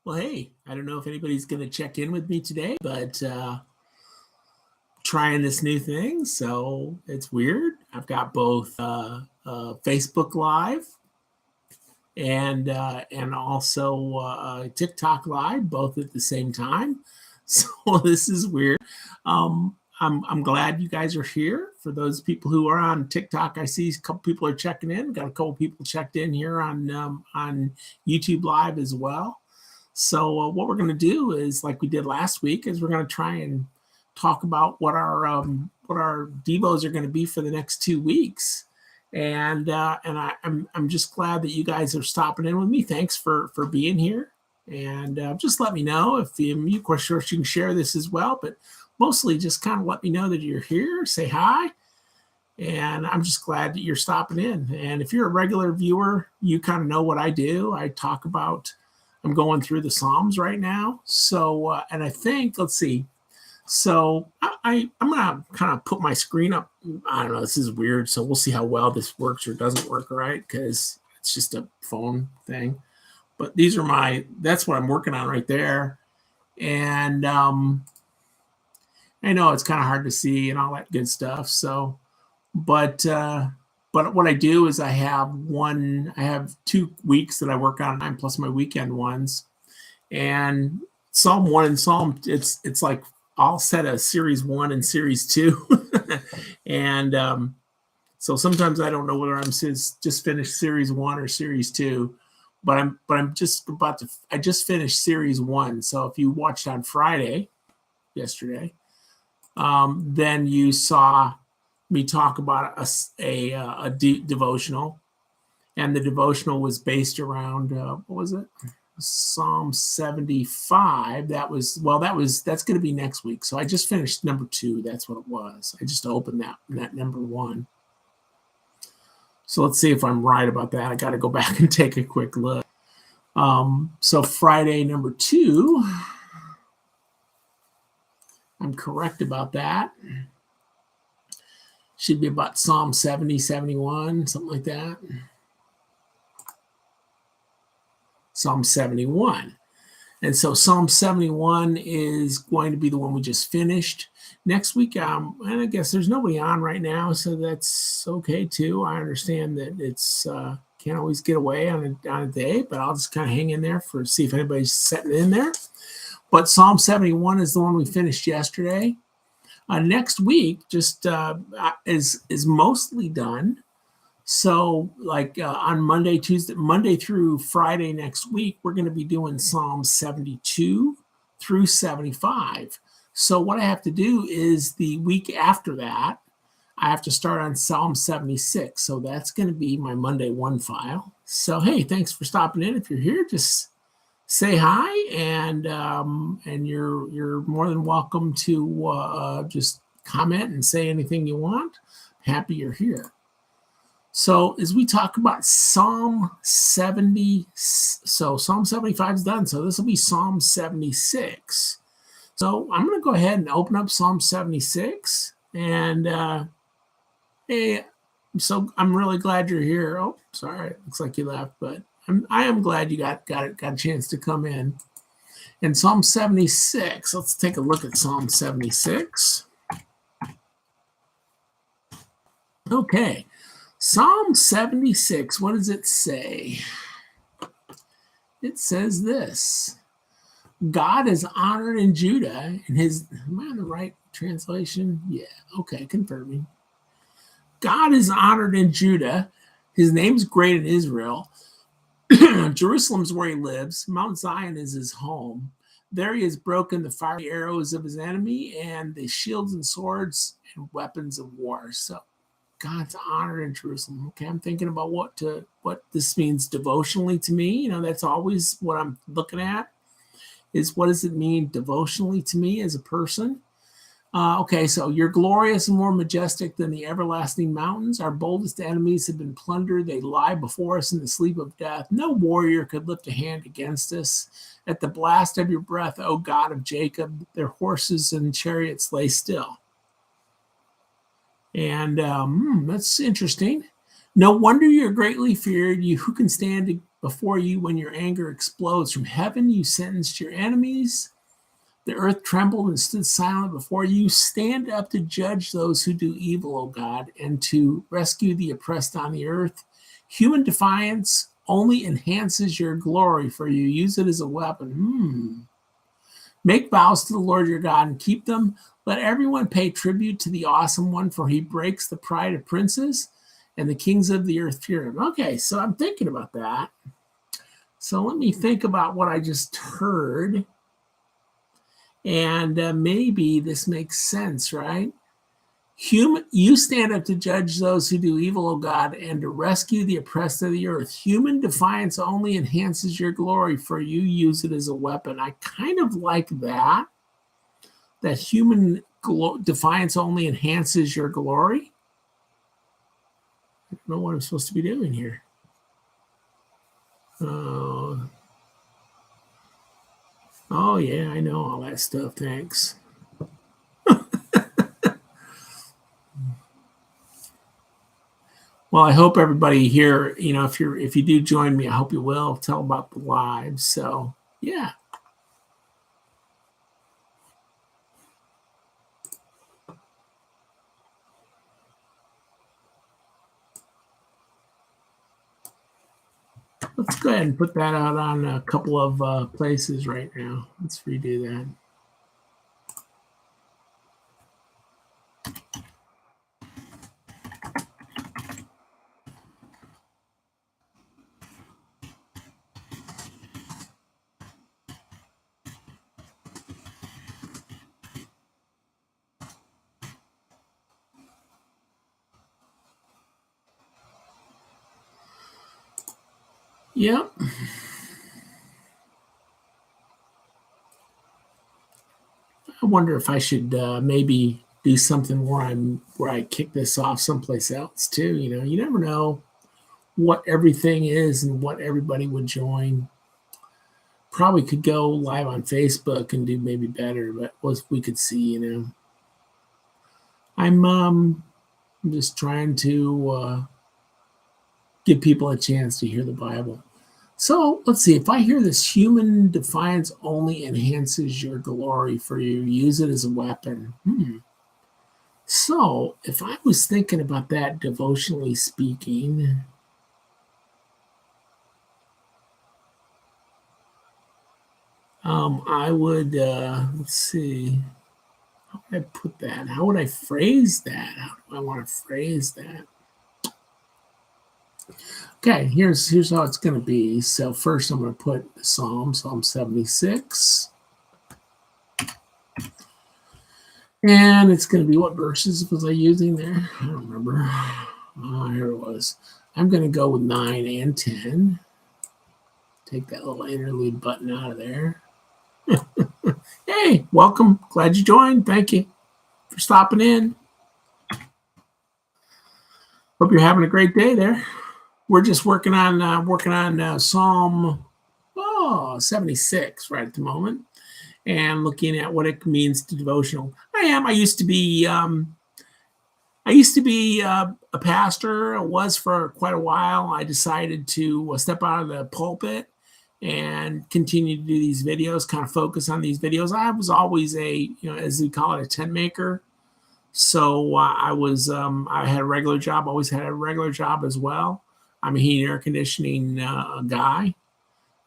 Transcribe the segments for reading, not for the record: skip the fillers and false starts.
Well, hey, I don't know if anybody's going to check in with me today, but trying this new thing, so it's weird. I've got both Facebook Live and also TikTok Live, both at the same time. So this is weird. I'm glad you guys are here. For those people who are on TikTok, I see a couple people are checking in. Got a couple people checked in here on YouTube Live as well. So what we're going to do is, like we did last week, is we're going to try and talk about what our devos are going to be for the next 2 weeks. I'm just glad that you guys are stopping in with me. Thanks for being here, and just let me know if you, of course, you can share this as well. But mostly, just kind of let me know that you're here. Say hi. And I'm just glad that you're stopping in. And if you're a regular viewer, you kind of know what I do. I talk about. I'm going through the Psalms right now. So, and I think, let's see. So I'm going to kind of put my screen up. I don't know. This is weird. So we'll see how well this works or doesn't work, right? Because it's just a phone thing. But these are that's what I'm working on right there. And I know it's kind of hard to see and all that good stuff. So, but what I do is I have 2 weeks that I work on, plus my weekend ones. And Psalm 1 and Psalm, it's like I'll set a series 1 and series 2. And so sometimes I don't know whether I'm just finished series 1 or series 2, but I'm just I just finished series 1. So if you watched on Friday, yesterday, then you saw me talk about a devotional, and the devotional was based around what was it? Psalm 75. That's going to be next week. So I just finished number 2. That's what it was. I just opened that number 1. So let's see if I'm right about that. I got to go back and take a quick look. So Friday number 2. I'm correct about that. Should be about Psalm 70, 71, something like that. Psalm 71. And so Psalm 71 is going to be the one we just finished. Next week, and I guess there's nobody on right now, so that's okay too. I understand that it's can't always get away on a day, but I'll just kind of hang in there see if anybody's setting in there. But Psalm 71 is the one we finished yesterday. Next week just is mostly done. So like on Monday through Friday next week, we're going to be doing Psalm 72 through 75. So what I have to do is the week after that, I have to start on Psalm 76. So that's going to be my Monday 1 file. So, hey, thanks for stopping in. If you're here, just say hi, and you're more than welcome to just comment and say anything you want. Happy you're here. So as we talk about Psalm 70, so Psalm 75 is done. So this will be Psalm 76. So I'm going to go ahead and open up Psalm 76. And hey, so I'm really glad you're here. Oh, sorry, it looks like you left, but I am glad you got a chance to come in. And Psalm 76, let's take a look at Psalm 76. Okay, Psalm 76, what does it say? It says this: God is honored in Judah, and am I in the right translation? Yeah, okay, confirming. God is honored in Judah, his name's great in Israel. Jerusalem's where he lives. Mount Zion is his home. There he has broken the fiery arrows of his enemy and the shields and swords and weapons of war. So God's honored in Jerusalem. Okay, I'm thinking about what this means devotionally to me. That's always what I'm looking at, is what does it mean devotionally to me as a person? Okay, so you're glorious and more majestic than the everlasting mountains. Our boldest enemies have been plundered. They lie before us in the sleep of death. No warrior could lift a hand against us. At the blast of your breath, O God of Jacob, their horses and chariots lay still. And that's interesting. No wonder you're greatly feared. You who can stand before you when your anger explodes. From heaven you sentenced your enemies. The earth trembled and stood silent before you. Stand up to judge those who do evil, O God, and to rescue the oppressed on the earth. Human defiance only enhances your glory, for you use it as a weapon. Make vows to the Lord your God and keep them. Let everyone pay tribute to the awesome one, for he breaks the pride of princes, and the kings of the earth fear him. Okay, so I'm thinking about that. So let me think about what I just heard. And maybe this makes sense, right? You stand up to judge those who do evil, O God, and to rescue the oppressed of the earth. Human defiance only enhances your glory, for you use it as a weapon. I kind of like that human defiance only enhances your glory. I don't know what I'm supposed to be doing here. Oh, yeah, I know all that stuff. Thanks. Well, I hope everybody here, if you do join me, I hope you will tell about the lives. So, yeah. Let's go ahead and put that out on a couple of places right now. Let's redo that. Yep. I wonder if I should maybe do something where I kick this off someplace else too. You never know what everything is and what everybody would join. Probably could go live on Facebook and do maybe better, but we could see. I'm just trying to give people a chance to hear the Bible. So let's see. If I hear this, human defiance only enhances your glory, for you use it as a weapon. So if I was thinking about that devotionally speaking, I would, let's see, how would I put that? How would I phrase that? How do I want to phrase that? Okay, here's how it's going to be. So first I'm going to put Psalm 76. And it's going to be, what verses was I using there? I don't remember. Here it was. I'm going to go with 9 and 10. Take that little interlude button out of there. Hey, welcome. Glad you joined. Thank you for stopping in. Hope you're having a great day there. We're just working on Psalm 76 right at the moment, and looking at what it means to devotional. I used to be a pastor. I was for quite a while. I decided to step out of the pulpit and continue to do these videos, kind of focus on these videos. I was always as we call it, a tent maker. So I had a regular job, always had a regular job as well. I'm a heating and air conditioning guy.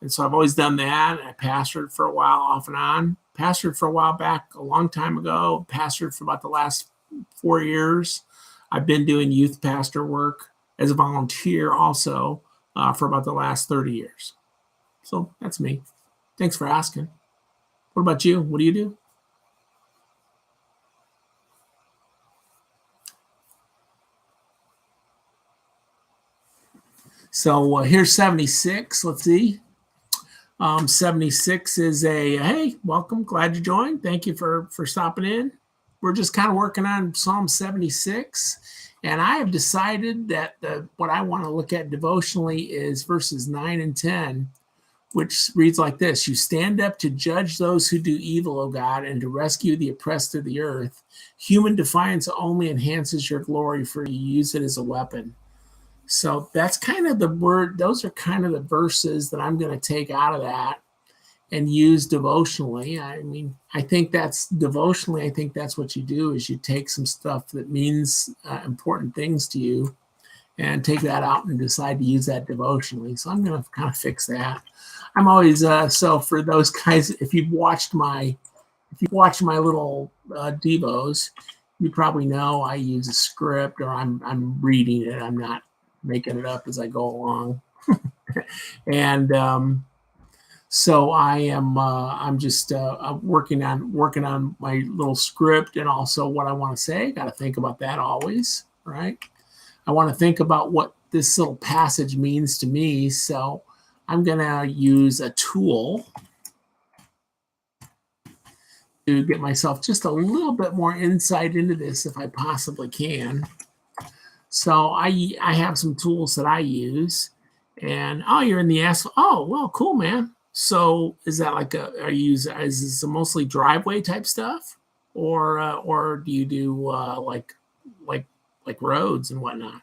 And so I've always done that. I pastored for a while off and on. Pastored for a while back a long time ago. Pastored for about the last 4 years. I've been doing youth pastor work as a volunteer also for about the last 30 years. So that's me. Thanks for asking. What about you? What do you do? So here's 76. Let's see. 76 is hey, welcome. Glad you joined. Thank you for stopping in. We're just kind of working on Psalm 76. And I have decided that what I want to look at devotionally is verses 9 and 10, which reads like this. You stand up to judge those who do evil, O God, and to rescue the oppressed of the earth. Human defiance only enhances your glory, for you use it as a weapon. So that's kind of the word. Those are kind of the verses that I'm going to take out of that and use devotionally. I mean, I think that's devotionally. I think that's what you do is you take some stuff that means important things to you and take that out and decide to use that devotionally. So I'm going to kind of fix that. I'm always so for those guys, if you've watched my little devos, you probably know I use a script or I'm reading it. I'm not making it up as I go along. And so I'm just working on my little script and also what I want to say. Got to think about that always, right? I want to think about what this little passage means to me. So I'm going to use a tool to get myself just a little bit more insight into this if I possibly can. So I have some tools that I use. And you're in the asphalt. Oh, well, cool, man. So is that like is this mostly driveway type stuff, or do you do like roads and whatnot?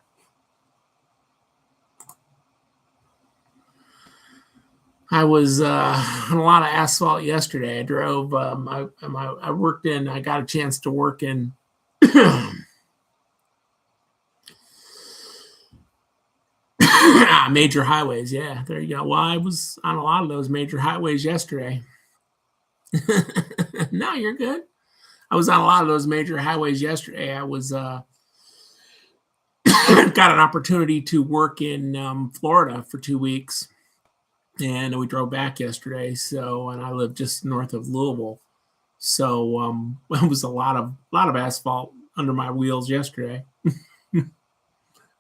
I was on a lot of asphalt yesterday. I drove. I worked in. I got a chance to work in. Major highways. Yeah, there you go. Well, I was on a lot of those major highways yesterday. No, you're good. I was on a lot of those major highways yesterday. I was got an opportunity to work in Florida for 2 weeks, and we drove back yesterday. So, and I live just north of Louisville, so it was a lot of asphalt under my wheels yesterday,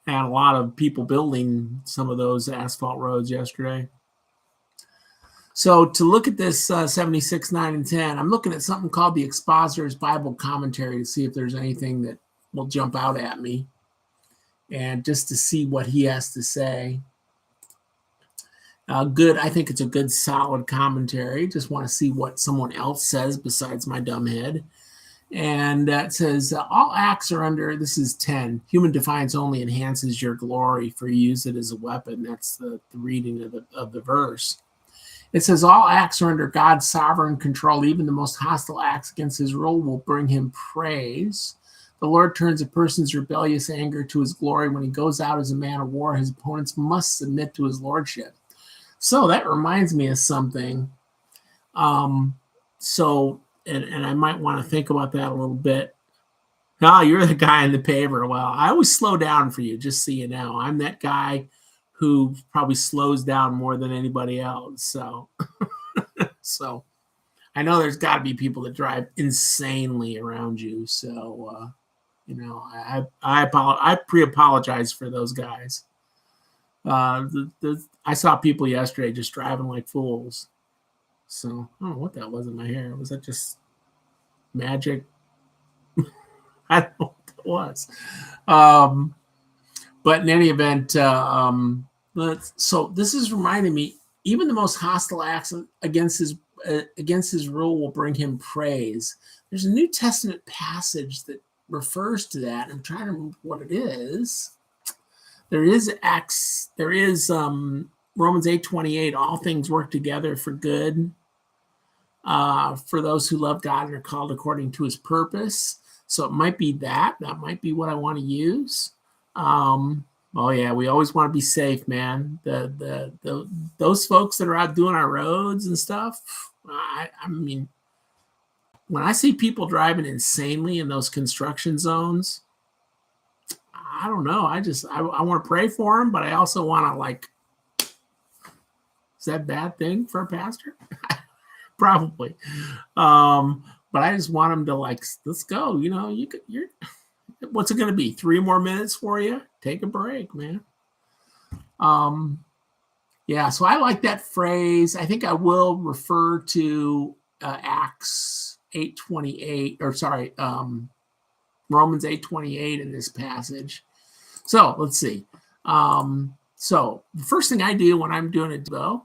and a lot of people building some of those asphalt roads yesterday. So to look at this 76, 9, and 10, I'm looking at something called the Expositor's Bible Commentary to see if there's anything that will jump out at me and just to see what he has to say. Good. I think it's a good, solid commentary. Just want to see what someone else says besides my dumb head. And it says, all acts are under, this is 10, human defiance only enhances your glory, for you use it as a weapon. That's the reading of the verse. It says all acts are under God's sovereign control. Even the most hostile acts against his rule will bring him praise. The Lord turns a person's rebellious anger to his glory. When he goes out as a man of war, his opponents must submit to his lordship. So that reminds me of something. And I might want to think about that a little bit. Oh, you're the guy in the paver. Well, I always slow down for you, just so you know. I'm that guy who probably slows down more than anybody else. So, so I know there's got to be people that drive insanely around you. So, I pre-apologize for those guys. I saw people yesterday just driving like fools. So I don't know what that was in my hair. Was that just magic? I don't know what that was. But in any event, so this is reminding me, even the most hostile acts against his rule will bring him praise. There's a New Testament passage that refers to that. I'm trying to remember what it is. There is Romans 8:28, all things work together for good for those who love God and are called according to his purpose. So it might be that might be what I want to use. Oh yeah, we always want to be safe, man. Those folks that are out doing our roads and stuff, I mean, when I see people driving insanely in those construction zones, I don't know. I want to pray for them, but I also want to is that a bad thing for a pastor? Probably. But I just want them to let's go. You're what's it going to be? 3 more minutes for you? Take a break, man. Yeah, so I like that phrase. I think I will refer to Acts 8:28, or sorry, Romans 8:28 in this passage. So let's see. So the first thing I do when I'm doing a devo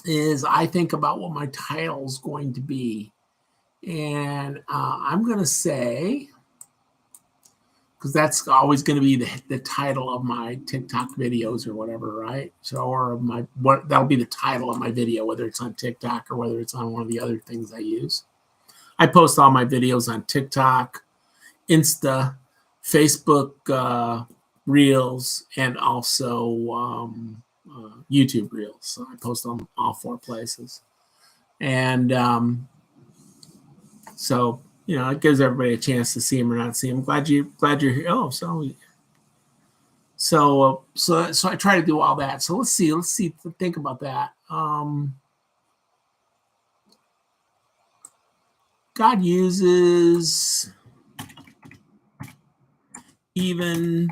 is I think about what my title is going to be. And I'm going to say, because that's always going to be the title of my TikTok videos or whatever, right? So, or that'll be the title of my video, whether it's on TikTok or whether it's on one of the other things I use. I post all my videos on TikTok, Insta, Facebook Reels, and also YouTube Reels. So I post on all 4 places. And so, it gives everybody a chance to see them or not see them. Glad you're here. Oh, so I try to do all that. So let's see, think about that. God uses even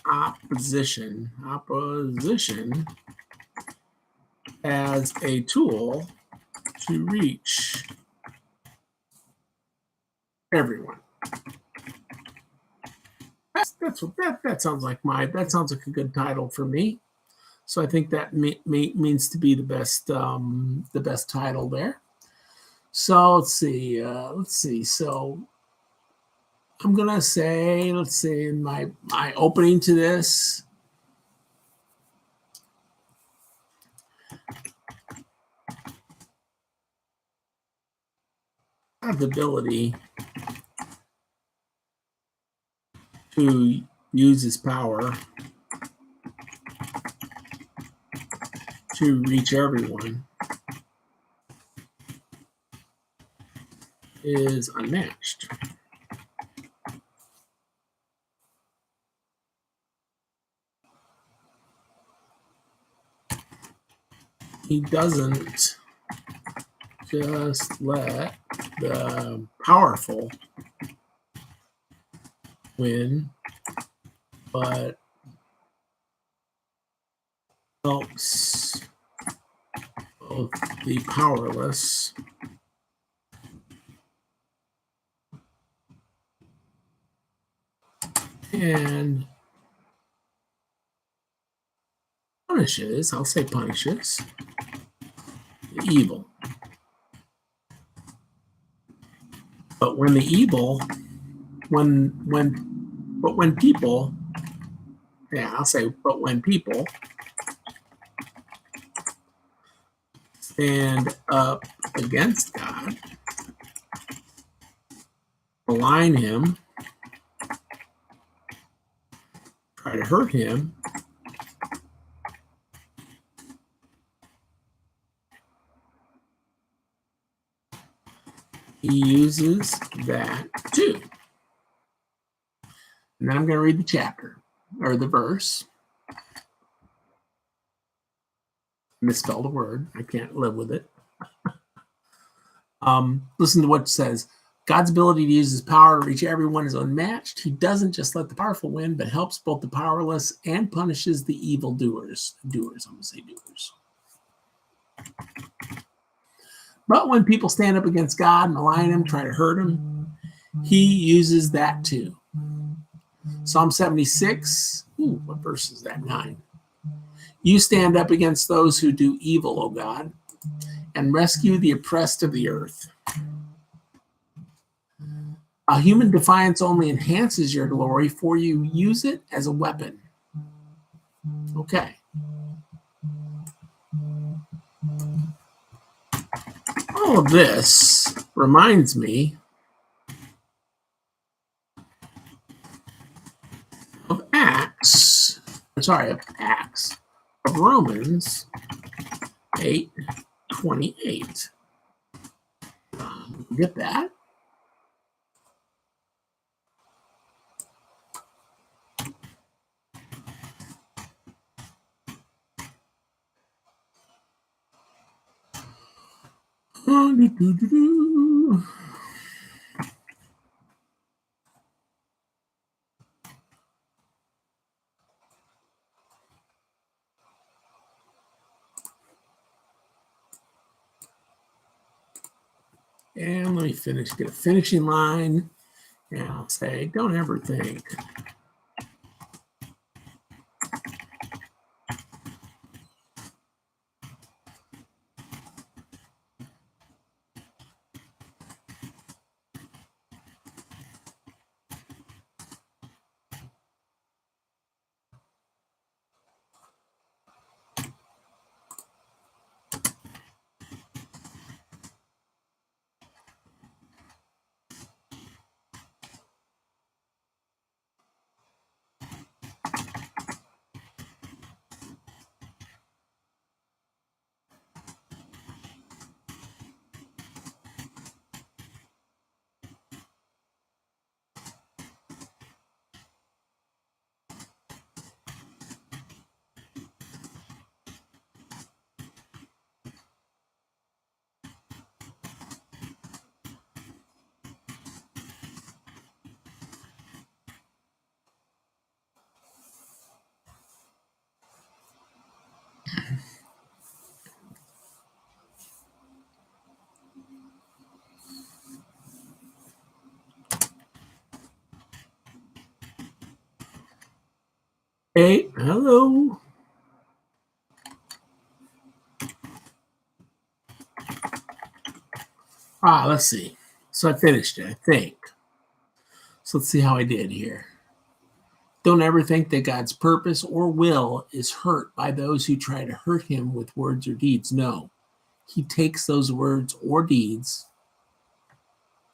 opposition as a tool to reach everyone. That sounds like a good title for me. So I think that means to be the best title there. So let's see. So I'm gonna say, let's see, in my opening to this, I have the ability to use his power to reach everyone is unmatched. He doesn't just let the powerful win, but helps both the powerless and punishes the evil. But when people stand up against God, malign him, try to hurt him, he uses that too. And then I'm going to read the chapter or the verse. Misspelled a word. I can't live with it. Listen to what it says. God's ability to use his power to reach everyone is unmatched. He doesn't just let the powerful win, but helps both the powerless and punishes the evildoers. I'm going to say doers. But when people stand up against God, malign him, try to hurt him, he uses that too. Psalm 76. What verse is that? 9. You stand up against those who do evil, O God, and rescue the oppressed of the earth. A human defiance only enhances your glory, for you use it as a weapon. Okay. All of this reminds me of of Romans 8:28. Get that? And let me get a finishing line. And I'll say, don't ever think Hey, hello. Let's see. So I finished it, I think. So let's see how I did here. Don't ever think that God's purpose or will is hurt by those who try to hurt him with words or deeds. No, he takes those words or deeds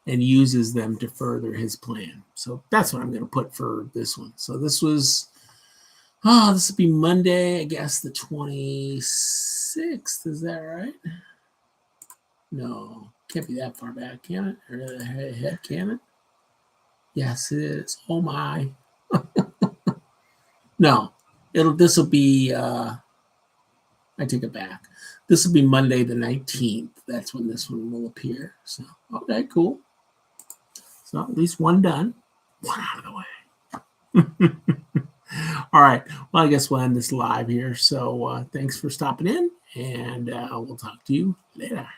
and uses them to further his plan. So that's what I'm going to put for this one. So this would be Monday, I guess the 26th. Is that right? No, can't be that far back, can it? Or ahead, can it? Yes, it is. Oh my. No, this will be, I take it back. This will be Monday the 19th. That's when this one will appear. So, okay, cool. So at least one done. One out of the way. All right. Well, I guess we'll end this live here. So thanks for stopping in, and we'll talk to you later.